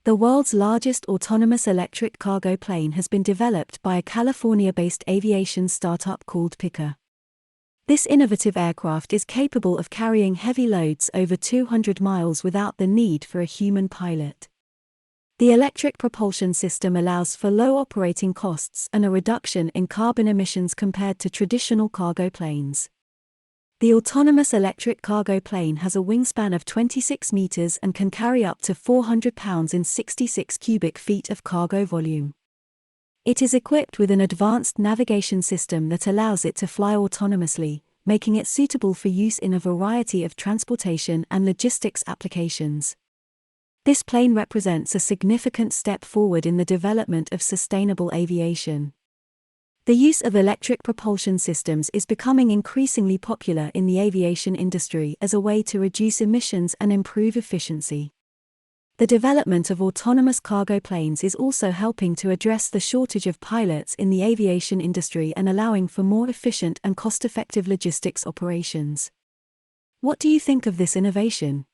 The world's largest autonomous electric cargo plane has been developed by a California-based aviation startup called Pyka. This innovative aircraft is capable of carrying heavy loads over 200 miles without the need for a human pilot. The electric propulsion system allows for low operating costs and a reduction in carbon emissions compared to traditional cargo planes. The autonomous electric cargo plane has a wingspan of 26 meters and can carry up to 400 pounds in 66 cubic feet of cargo volume. It is equipped with an advanced navigation system that allows it to fly autonomously, making it suitable for use in a variety of transportation and logistics applications. This plane represents a significant step forward in the development of sustainable aviation. The use of electric propulsion systems is becoming increasingly popular in the aviation industry as a way to reduce emissions and improve efficiency. The development of autonomous cargo planes is also helping to address the shortage of pilots in the aviation industry and allowing for more efficient and cost-effective logistics operations. What do you think of this innovation?